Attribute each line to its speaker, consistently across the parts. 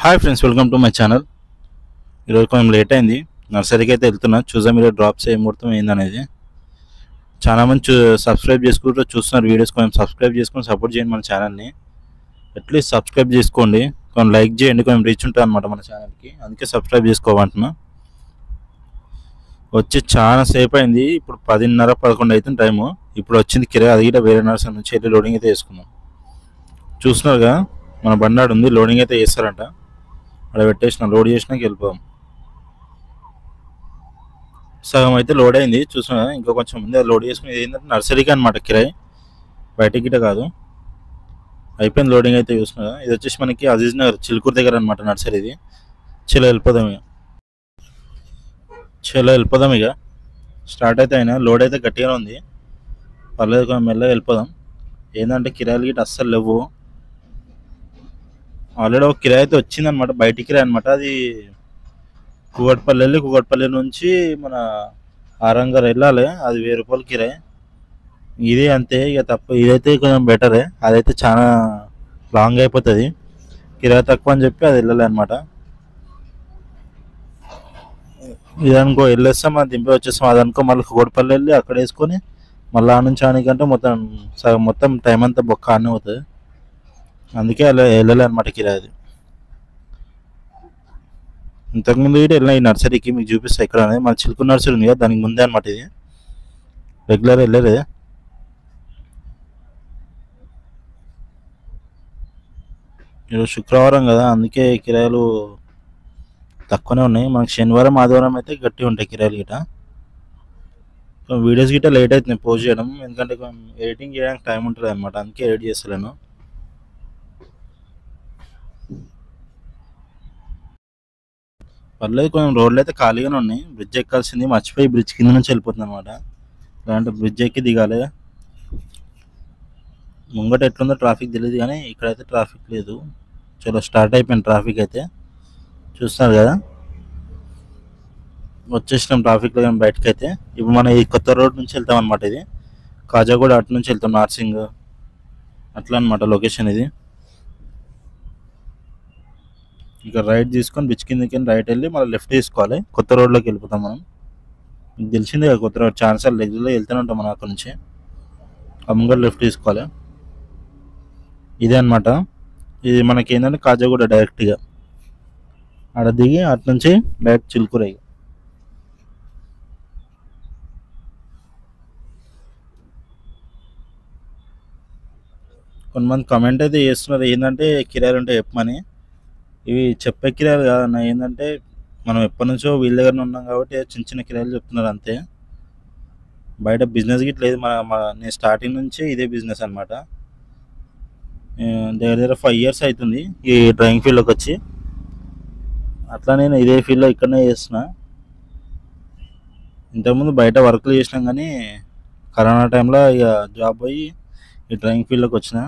Speaker 1: Hi friends, welcome to my channel. ఈరోజు కొంచెం late అయింది. నర్సరీకి అయితే వెళ్తున్నా. చూద్దాం మీరు డ్రాప్స్ ఏ ముహూర్తం ఏందనేది. చాలా మంది సబ్స్క్రైబ్ చేసుకుంటూ చూస్తున్నారు వీడియోస్. కొంచెం సబ్స్క్రైబ్ చేసుకొని సపోర్ట్ చేయండి మన ఛానల్ని. అట్లీస్ట్ సబ్స్క్రైబ్ చేసుకోండి, కొంచెం లైక్ చేయండి, కొంచెం రీచ్ ఉంటుంది అనమాట మన ఛానల్కి. అందుకే సబ్స్క్రైబ్ చేసుకోమంటున్నా. వచ్చి చాలా సేపు అయింది. ఇప్పుడు 10:30, 11 అవుతుంది టైము. ఇప్పుడు వచ్చింది కిరాయి. అది కూడా వేరే నర్సరీ నుంచి వెళ్ళి లోడింగ్ అయితే వేసుకున్నాం. చూస్తున్నారుగా మన బండాడు ఉంది, లోడింగ్ అయితే చేస్తారంట. అక్కడ పెట్టేసిన, లోడ్ చేసినాక వెళ్ళిపోదాం. సగం అయితే లోడ్ అయింది చూస్తున్నా. ఇంకా కొంచెం ముందే లోడ్ చేసుకుని, ఏంటంటే నర్సరీకి అనమాట కిరాయి, బయట గిట్ట కాదు. అయిపోయింది లోడింగ్ అయితే చూస్తున్నా. ఇది వచ్చేసి మనకి అజీజ్ నగర్ చిలుకూరు దగ్గర అనమాట నర్సరీది. చలో వెళ్ళిపోదాం ఇక స్టార్ట్ అయితే అయినా. లోడ్ అయితే గట్టిగానే ఉంది, పర్లేదు, కొంచెం మెల్లగా వెళ్ళిపోదాం. ఏంటంటే కిరాయిలు గిట్ట అస్సలు లేవు. ఆల్రెడీ ఒక కిరాయి అయితే వచ్చిందనమాట, బయట కిరాయి అనమాట. అది కూకట్పల్లి నుంచి మన ఆరంగర్ వెళ్ళాలి. అది 1000 రూపాయలు కిరాయి. ఇది అంతే ఇక తప్ప. ఇదైతే కొంచెం బెటరే. అదైతే చాలా లాంగ్ అయిపోతుంది, కిరాయి తక్కువ అని చెప్పి అది వెళ్ళాలి అనమాట. ఇదనుకో వెళ్ళేస్తాం, మనం దింపి వచ్చేస్తాం. అదనుకో మళ్ళీ కూకట్పల్లి వెళ్ళి అక్కడ వేసుకొని మళ్ళీ ఆ నుంచి ఆనికంటే మొత్తం టైం అంతా బొక్క ఆనే అవుతుంది. అందుకే అలా వెళ్ళాలి అనమాట కిరాయి. అది ఇంతకుముందు కూడా వెళ్ళిన ఈ నర్సరీకి, మీకు చూపిస్తా ఇక్కడ అనేది. మన చిలుకూరు నర్సరీ ఉంది కదా, దానికి ముందే అనమాట ఇది. రెగ్యులర్ వెళ్ళలేదు. ఈరోజు శుక్రవారం కదా, అందుకే కిరాయిలు తక్కువనే ఉన్నాయి. మనకి శనివారం, ఆదివారం అయితే గట్టిగా ఉంటాయి కిరాయిలు గిట్ట. వీడియోస్ గిట్ట లేట్ అవుతుంది పోస్ట్ చేయడం, ఎందుకంటే ఎడిటింగ్ చేయడానికి టైం ఉంటుంది అనమాట. అందుకే ఎడిట్ చేస్తలేను. పర్లేదు, కొంచెం రోడ్లు అయితే ఖాళీగానే ఉన్నాయి. బ్రిడ్జ్ ఎక్కాల్సింది మర్చిపోయి బ్రిడ్జ్ కింద నుంచి వెళ్ళిపోతుంది అనమాట. లేదంటే బ్రిడ్జ్ ఎక్కి దిగాలి. ముంగట ఎట్లుందో ట్రాఫిక్ తెలియదు, కానీ ఇక్కడైతే ట్రాఫిక్ లేదు. చలో స్టార్ట్ అయిపోయింది ట్రాఫిక్ అయితే. చూస్తున్నారు కదా, వచ్చేసినాం ట్రాఫిక్లో. కానీ బయటకు అయితే ఇప్పుడు మనం ఈ కొత్త రోడ్ నుంచి వెళ్తాం అనమాట. ఇది కాజాగూడ అటు నుంచి వెళ్తాం, నార్సింగ్ అట్లా అనమాట లొకేషన్ ఇది. ఇక రైట్ తీసుకొని బ్రిడ్జ్ కిందకి రైట్ వెళ్ళి మళ్ళీ లెఫ్ట్ తీసుకోవాలి. కొత్త రోడ్లోకి వెళ్ళిపోతాం మనం. మీకు తెలిసిందే కదా, కొత్త రోడ్ ఛాన్సార్లు రెగ్యులర్గా వెళ్తూనే ఉంటాం మనం అక్కడ నుంచి. ముంగట లెఫ్ట్ తీసుకోవాలి. ఇదే అనమాట. ఇది మనకి ఏంటంటే కాజాగూడ డైరెక్ట్గా ఆడ దిగి అటు నుంచి డైరెక్ట్ చిలుకూరు. కొంతమంది కమెంట్ అయితే చేస్తున్నారు, ఏంటంటే కిరాయిలు ఉంటే చెప్పమని. ఇవి చెప్పే కిరాయిలు కాదన్న. ఏంటంటే మనం ఎప్పటి నుంచో వీళ్ళ దగ్గర ఉన్నాం కాబట్టి చిన్న చిన్న కిరాయిలు చెప్తున్నారు అంతే. బయట బిజినెస్ గిట్ల లేదు. నేను స్టార్టింగ్ నుంచి ఇదే బిజినెస్ అనమాట. దగ్గర 5 years అవుతుంది ఈ డ్రాయింగ్ ఫీల్డ్లోకి వచ్చి. అట్లా నేను ఇదే ఫీల్డ్లో ఇక్కడనే చేస్తున్నా. ఇంతకుముందు బయట వర్క్లు చేసినాం, కానీ కరోనా టైంలో ఇక జాబ్ పోయి ఈ డ్రాయింగ్ ఫీల్డ్లోకి వచ్చిన.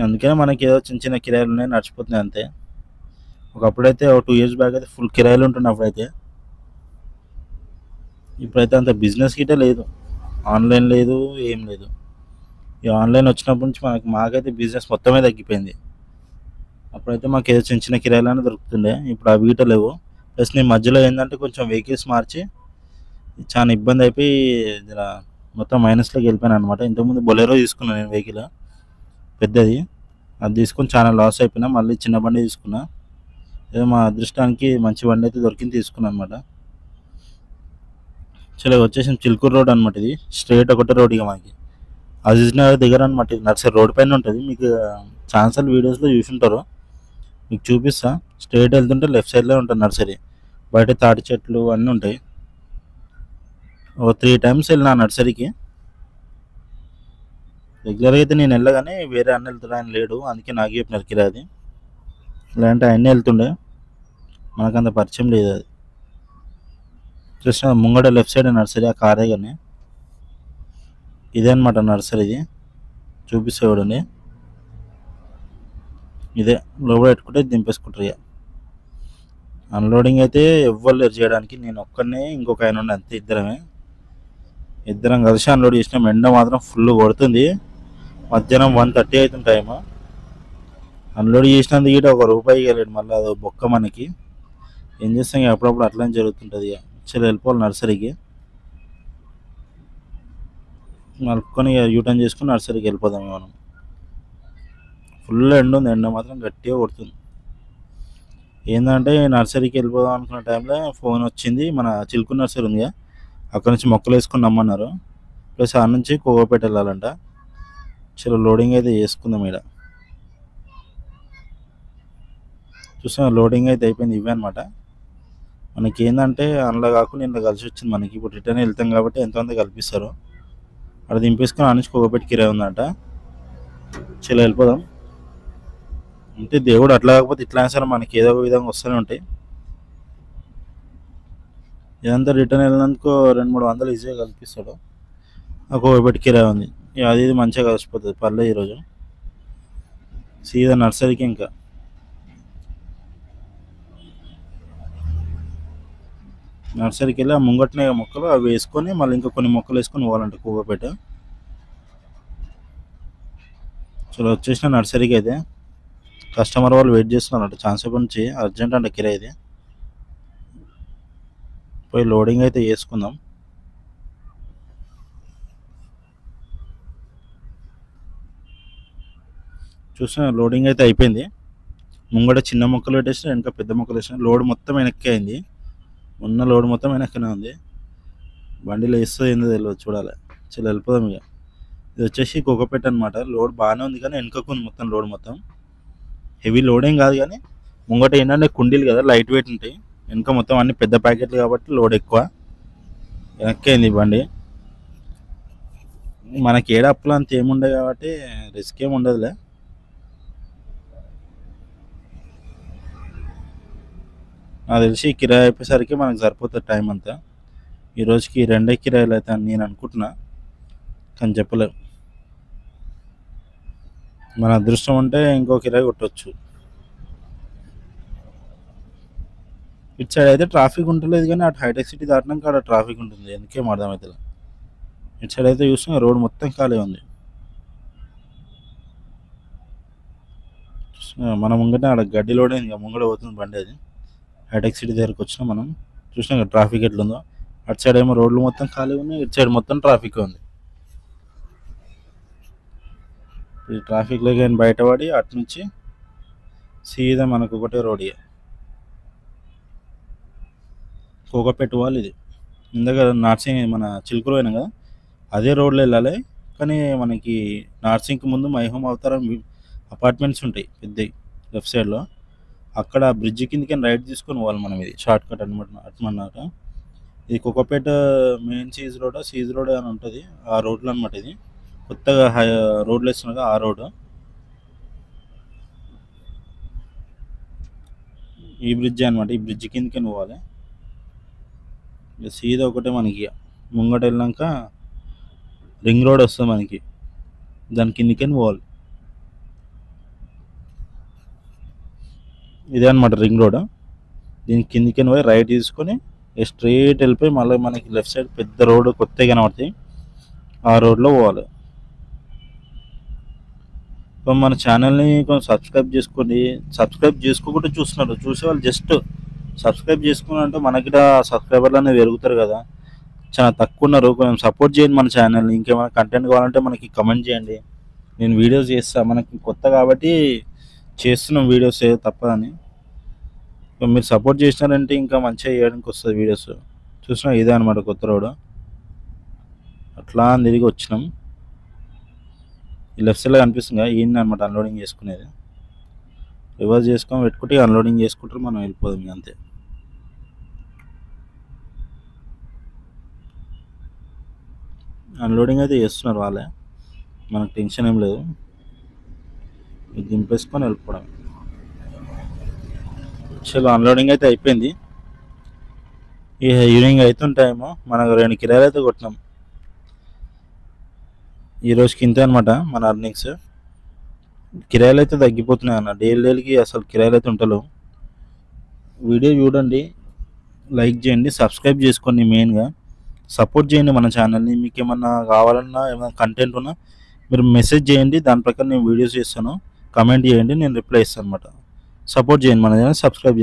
Speaker 1: అందుకనే మనకి ఏదో చిన్న చిన్న కిరాయిలు ఉన్నాయి, నడిచిపోతున్నాయి అంతే. ఒకప్పుడైతే 2 years బ్యాక్ అయితే ఫుల్ కిరాయిలు ఉంటున్నాయి అప్పుడైతే. ఇప్పుడైతే అంత బిజినెస్ గిట్టే లేదు, ఆన్లైన్ లేదు, ఏం లేదు. ఈ ఆన్లైన్ వచ్చినప్పటి నుంచి మాకైతే బిజినెస్ మొత్తమే తగ్గిపోయింది. అప్పుడైతే మాకు ఏదో చిన్న చిన్న కిరాయిలు దొరుకుతుండే, ఇప్పుడు అవి గిట్ట లేవు. ప్లస్ నేను మధ్యలో ఏంటంటే కొంచెం వెహికల్స్ మార్చి చాలా ఇబ్బంది అయిపోయి మొత్తం మైనస్లోకి వెళ్ళిపోయాను అనమాట. ఇంతకుముందు బొలెరో తీసుకున్నాను నేను వెహికల్ పెద్దది. అది తీసుకొని చాలా లాస్ అయిపోయినా. మళ్ళీ చిన్న బండి తీసుకున్నా. ఏదో మా అదృష్టానికి మంచి బండి అయితే దొరికింది, తీసుకున్నాను అనమాట. చలో వచ్చేసి చిలుకూరు రోడ్ అనమాట. ఇది స్ట్రైట్ ఒకటే రోడ్ ఇక మనకి అజీజ్ నగర్ దగ్గర అనమాట. ఇది నర్సరీ రోడ్ పైన ఉంటుంది. మీకు ఛాన్సార్లు వీడియోస్లో చూసుంటారు, మీకు చూపిస్తా. స్ట్రైట్ వెళ్తుంటే లెఫ్ట్ సైడ్లో ఉంటుంది నర్సరీ. బయట తాటి చెట్లు అన్నీ ఉంటాయి. ఓ 3 times వెళ్ళిన నర్సరీకి. రెగ్యులర్గా అయితే నేను వెళ్ళగానే వేరే అన్న వెళ్తాడు, ఆయన లేడు. అందుకే నాకు చెప్పినారు కిరాది. లేదంటే ఆయనే వెళ్తుండే, మనకంత పరిచయం లేదు. అది చూసిన ముంగడ లెఫ్ట్ సైడ్ నర్సరీ, ఆ కారే. కానీ ఇదే అనమాట నర్సరీది. చూపిస్తే చూడండి, ఇదే. లోపల పెట్టుకుంటే దింపేసుకుంటారు. ఇక అన్లోడింగ్ అయితే ఎవ్వరు లేరు చేయడానికి. నేను ఒక్కనే, ఇంకొక ఆయన ఉండే, అంతే. ఇద్దరం కలిసి అన్లోడ్ చేసినాం. ఎండ మాత్రం ఫుల్ కొడుతుంది. మధ్యాహ్నం 1:30 అవుతుంది టైము. అన్లోడ్ చేసినందుకు ఇటు ₹1 ఇవ్వలేడు, మళ్ళీ అదో బొక్క మనకి. ఏం చేస్తాం ఇక అప్పుడప్పుడు అట్లనే జరుగుతుంటుంది. ఇక చలో వెళ్ళిపోవాలి నర్సరీకి, నలుపుకొని యూటర్న్ చేసుకుని నర్సరీకి వెళ్ళిపోదాం. మనం ఫుల్ ఎండ ఉంది, ఎండ మాత్రం గట్టిగా కొడుతుంది. ఏంటంటే నర్సరీకి వెళ్ళిపోదాం అనుకున్న టైంలో ఫోన్ వచ్చింది. మన చిలుకు నర్సరీ ఉంది, అక్కడ నుంచి మొక్కలు వేసుకుని రమ్మన్నారు. ప్లస్ ఆ నుంచి కోవపేట వెళ్ళాలంట. చలో లోడింగ్ అయితే చేసుకుందాం. ఇక్కడ చూసాం లోడింగ్ అయితే అయిపోయింది. ఇవే అనమాట మనకి. ఏంటంటే అందులో కాకుండా ఇంట్లో కలిసి వచ్చింది మనకి. ఇప్పుడు రిటర్న్ వెళ్తాం కాబట్టి ఎంతమంది కల్పిస్తారు, అక్కడ దింపేసుకొని ఆ నుంచి కోవపేట కిరాయి ఉందంట. చలో వెళ్ళిపోదాం. అంటే దేవుడు అట్లా కాకపోతే ఇట్లా సరే మనకి ఏదో ఒక విధంగా వస్తూనే ఉంటాయి. ఇదంతా రిటర్న్ వెళ్ళినందుకు 200-300 ఈజీగా కల్పిస్తాడు. ఒక కోవపేట కిరాయి ఉంది, అది ఇది మంచిగా కలిసిపోతుంది. పర్లేదు ఈరోజు సీదా నర్సరీకి. ఇంకా నర్సరీకి వెళ్ళి ఆ ముంగట్నే మొక్కలు అవి వేసుకొని మళ్ళీ ఇంకా కొన్ని మొక్కలు వేసుకొని పోవాలంటే కోవపేట. చలో వచ్చేసిన నర్సరీకి. అయితే కస్టమర్ వాళ్ళు వెయిట్ చేస్తున్నారంట ఛాన్స్ నుంచి, అర్జెంట్ అంటే కిరాయిది. పోయి లోడింగ్ అయితే చేసుకుందాం. చూసిన లోడింగ్ అయితే అయిపోయింది. ముంగట చిన్న మొక్కలు పెట్టేసిన, వెనక పెద్ద మొక్కలు వేసిన. లోడ్ మొత్తం వెనక్కి అయింది, ఉన్న లోడ్ మొత్తం వెనక్కనే ఉంది. బండిలో వేస్తుంది ఏందో తెలియదు, చూడాలి. చలో వెళ్ళిపోదాం. ఇక ఇది వచ్చేసి కోకపేట అనమాట. లోడ్ బాగానే ఉంది కానీ వెనకకు ఉంది మొత్తం లోడ్. మొత్తం హెవీ లోడ్ ఏం కాదు కానీ ముంగట ఏంటంటే కుండీలు కదా లైట్ వెయిట్ ఉంటాయి, వెనక మొత్తం అన్ని పెద్ద ప్యాకెట్లు కాబట్టి లోడ్ ఎక్కువ. వెనక్కి అయింది బండి. మనకి ఏడ అప్పులు అంత ఏముండదు కాబట్టి రిస్క్ ఏమి ఉండదులే. నాకు తెలిసి కిరాయి అయిపోయేసరికి మనకు సరిపోతుంది టైం అంతా. ఈ రోజుకి 2 కిరాయిలు అయితే అని నేను అనుకుంటున్నా, కానీ చెప్పలేము. మన అదృష్టం ఉంటే ఇంకో కిరాయి కొట్టవచ్చు. ఇటు సైడ్ అయితే ట్రాఫిక్ ఉంటలేదు కానీ అటు హైటెక్ సిటీ దాటినాక అక్కడ ట్రాఫిక్ ఉంటుంది, ఎందుకేం అర్థమవుతుంది. ఇటు సైడ్ అయితే చూస్తున్నా రోడ్ మొత్తం ఖాళీ ఉంది. మన ముంగట ఆడ గడ్డి లోడ్ అయింది, ముంగడ పోతుంది బండి. అది హైటెక్ సిటీ దగ్గరికి వచ్చినా మనం. చూసినా ట్రాఫిక్ ఎట్లుందో. అటు సైడ్ ఏమో రోడ్లు మొత్తం ఖాళీ ఉన్నాయి, ఇటు సైడ్ మొత్తం ట్రాఫిక్ ఉంది. ఈ ట్రాఫిక్లో కానీ బయటపడి అటు నుంచి సీదా మనకు ఒకటే రోడ్. ఇక కోకపేట వాళ్ళు ఇది ఇందాక నార్సింగ్ మన చిలుకూరు పోయినా కదా, అదే రోడ్లో వెళ్ళాలి. కానీ మనకి నార్సింగ్కి ముందు మై హోమ్ అవతారం అపార్ట్మెంట్స్ ఉంటాయి పెద్దవి లెఫ్ట్ సైడ్లో. అక్కడ బ్రిడ్జ్ కిందకి రైట్ తీసుకొని పోవాలి మనం. ఇది షార్ట్ కట్ అనమాట అట్మన్నమాట. ఇది కోకపేట మెయిన్ సీజ్ రోడ్ అని ఉంటుంది, ఆ రోడ్లో అనమాట. ఇది కొత్తగా రోడ్లు వేస్తున్నారు ఆ రోడ్. ఈ బ్రిడ్జ్ అనమాట, ఈ బ్రిడ్జ్ కిందకి పోవాలి. ఇక సీదా ఒకటే మనకి ముంగట వెళ్ళాక రింగ్ రోడ్ వస్తుంది మనకి, దాని కిందకి పోవాలి. ఇదే అనమాట రింగ్ రోడ్. దీని కిందకి పోయి రైట్ తీసుకొని స్ట్రైట్ వెళ్ళిపోయి మళ్ళీ మనకి లెఫ్ట్ సైడ్ పెద్ద రోడ్ కొత్తగా కనబడుతుంది, ఆ రోడ్లో పోవాలి. మన ఛానల్ని కొంచెం సబ్స్క్రైబ్ చేసుకోండి. సబ్స్క్రైబ్ చేసుకోకుండా చూస్తున్నారు, చూసేవాళ్ళు జస్ట్ సబ్స్క్రైబ్ చేసుకున్నారంటే మనకి సబ్స్క్రైబర్లు అనేది పెరుగుతారు కదా. చాలా తక్కువ ఉన్నారు, కొంచెం సపోర్ట్ చేయండి మన ఛానల్ని. ఇంకేమైనా కంటెంట్ కావాలంటే మనకి కమెంట్ చేయండి, నేను వీడియోస్ చేస్తాను. మనకి కొత్త కాబట్టి చేస్తున్నాం వీడియోస్, తప్పదని. మీరు సపోర్ట్ చేసినారంటే ఇంకా మంచిగా చేయడానికి వస్తుంది వీడియోస్. చూసినా ఇదే అనమాట కొత్త రోడ్. అట్లా తిరిగి వచ్చినాం. ఈ లెఫ్ట్ సైడ్లో కనిపిస్తుంది కదా, ఈయన అనమాట అన్లోడింగ్ చేసుకునేది. రివర్స్ చేసుకొని పెట్టుకుంటే అన్లోడింగ్ చేసుకుంటారు, మనం వెళ్ళిపోదాం అంతే. అన్లోడింగ్ అయితే చేస్తున్నారు వాళ్ళే, మనకు టెన్షన్ ఏం లేదు. దింపేసుకొని వెళ్ళిపోవడం. చలో అన్లోడింగ్ అయితే అయిపోయింది. ఈ ఈవినింగ్ అవుతుంటాయేమో, మనకు 2 కిరాయిలు అయితే కొట్టినాం. ఈ రోజుకి ఇంతే అనమాట మన అర్నింగ్స్. కిరాయిలు అయితే తగ్గిపోతున్నాయి అన్న, డైలీకి అసలు కిరాయిలు అయితే ఉంటలేవు. వీడియో చూడండి, లైక్ చేయండి, సబ్స్క్రైబ్ చేసుకోండి. మెయిన్గా సపోర్ట్ చేయండి మన ఛానల్ని. మీకు ఏమన్నా కావాలన్నా, ఏమైనా కంటెంట్ ఉన్నా మీరు మెసేజ్ చేయండి, దాని ప్రకారం నేను వీడియోస్ చేస్తాను. కమెంట్ చేయండి, నేను రిప్లై ఇస్తాను అనమాట. సపోర్ట్ చేయండి, మన ఛానల్ సబ్స్క్రైబ్